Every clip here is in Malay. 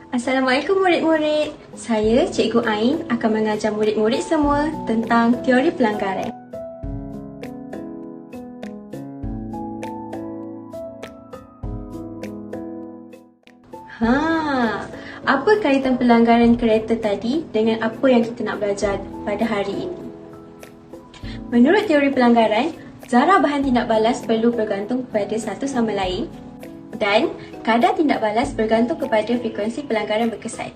Assalamualaikum murid-murid. Saya Cikgu Ain akan mengajar murid-murid semua tentang teori pelanggaran. Apa kaitan pelanggaran kereta tadi dengan apa yang kita nak belajar pada hari ini? Menurut teori pelanggaran, zarah bahan tindak balas perlu bergantung kepada satu sama lain dan kadar tindak balas bergantung kepada frekuensi pelanggaran berkesan.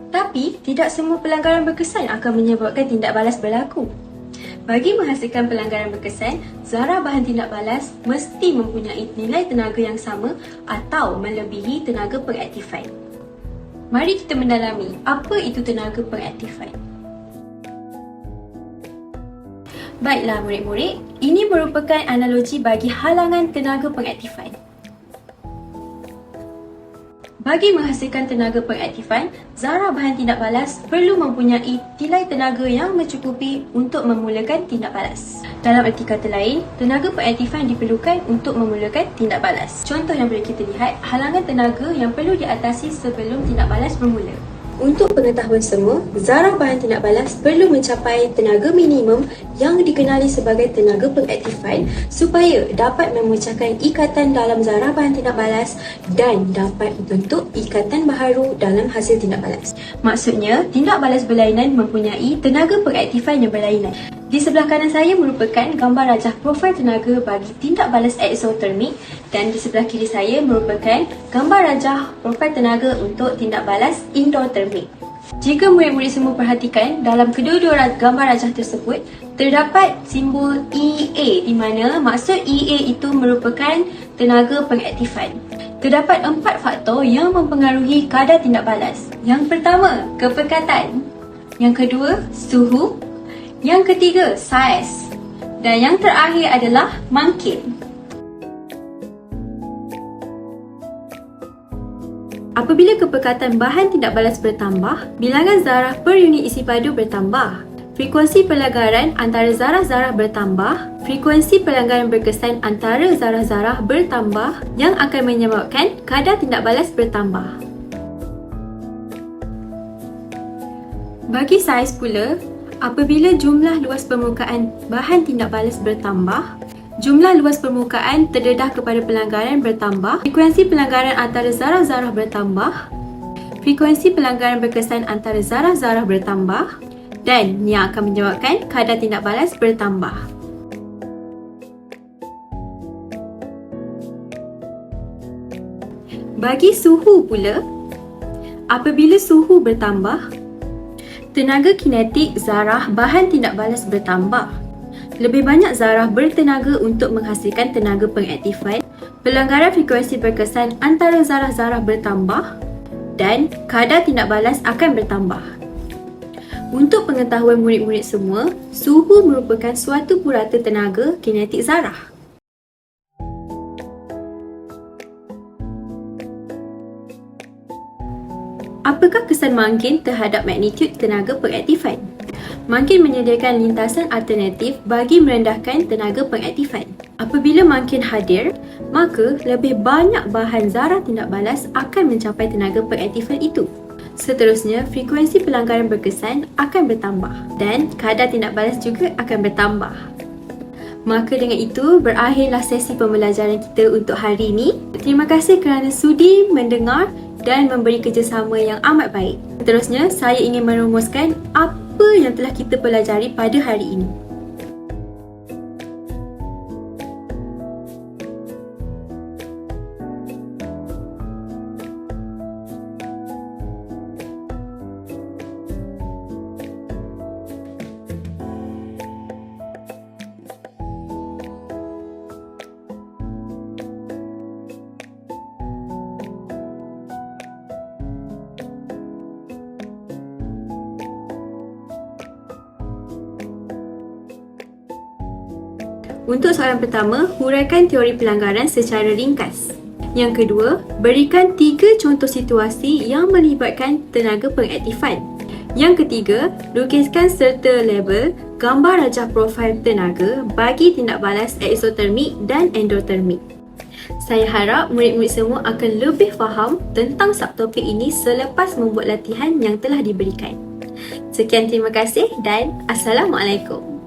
Tapi, tidak semua pelanggaran berkesan akan menyebabkan tindak balas berlaku. Bagi menghasilkan pelanggaran berkesan, zarah bahan tindak balas mesti mempunyai nilai tenaga yang sama atau melebihi tenaga pengaktifan. Mari kita mendalami apa itu tenaga pengaktifan. Baiklah murid-murid, ini merupakan analogi bagi halangan tenaga pengaktifan. Bagi menghasilkan tenaga pengaktifan, zarah bahan tindak balas perlu mempunyai nilai tenaga yang mencukupi untuk memulakan tindak balas. Dalam erti kata lain, tenaga pengaktifan diperlukan untuk memulakan tindak balas. Contoh yang boleh kita lihat, halangan tenaga yang perlu diatasi sebelum tindak balas bermula. Untuk pengetahuan semua, zarah bahan tindak balas perlu mencapai tenaga minimum yang dikenali sebagai tenaga pengaktifan supaya dapat memecahkan ikatan dalam zarah bahan tindak balas dan dapat membentuk ikatan baharu dalam hasil tindak balas. Maksudnya, tindak balas berlainan mempunyai tenaga pengaktifan yang berlainan. Di sebelah kanan saya merupakan gambar rajah profil tenaga bagi tindak balas eksotermik dan di sebelah kiri saya merupakan gambar rajah profil tenaga untuk tindak balas endothermik. Jika murid-murid semua perhatikan, dalam kedua-dua gambar rajah tersebut terdapat simbol EA di mana maksud EA itu merupakan tenaga pengaktifan. Terdapat 4 faktor yang mempengaruhi kadar tindak balas. Yang pertama, kepekatan. Yang kedua, suhu. Yang ketiga, saiz. Dan yang terakhir adalah mangkil. Apabila kepekatan bahan tindak balas bertambah, bilangan zarah per unit isi padu bertambah. Frekuensi pelanggaran antara zarah-zarah bertambah. Frekuensi pelanggaran berkesan antara zarah-zarah bertambah yang akan menyebabkan kadar tindak balas bertambah. Bagi saiz pula, apabila jumlah luas permukaan bahan tindak balas bertambah, jumlah luas permukaan terdedah kepada pelanggaran bertambah, frekuensi pelanggaran antara zarah-zarah bertambah, frekuensi pelanggaran berkesan antara zarah-zarah bertambah dan yang akan menyebabkan kadar tindak balas bertambah. Bagi suhu pula, apabila suhu bertambah, tenaga kinetik zarah bahan tindak balas bertambah. Lebih banyak zarah bertenaga untuk menghasilkan tenaga pengaktifan, pelanggaran frekuensi berkesan antara zarah-zarah bertambah dan kadar tindak balas akan bertambah. Untuk pengetahuan murid-murid semua, suhu merupakan suatu purata tenaga kinetik zarah. Apakah kesan mangkin terhadap magnitud tenaga pengaktifan? Mangkin menyediakan lintasan alternatif bagi merendahkan tenaga pengaktifan. Apabila mangkin hadir, maka lebih banyak bahan zarah tindak balas akan mencapai tenaga pengaktifan itu. Seterusnya, frekuensi pelanggaran berkesan akan bertambah dan kadar tindak balas juga akan bertambah. Maka dengan itu, berakhirlah sesi pembelajaran kita untuk hari ini. Terima kasih kerana sudi mendengar dan memberi kerjasama yang amat baik. Seterusnya, saya ingin merumuskan apa yang telah kita pelajari pada hari ini. Untuk soalan pertama, huraikan teori pelanggaran secara ringkas. Yang kedua, berikan 3 contoh situasi yang melibatkan tenaga pengaktifan. Yang ketiga, lukiskan serta label gambar rajah profil tenaga bagi tindak balas eksotermik dan endothermik. Saya harap murid-murid semua akan lebih faham tentang subtopik ini selepas membuat latihan yang telah diberikan. Sekian, terima kasih dan Assalamualaikum.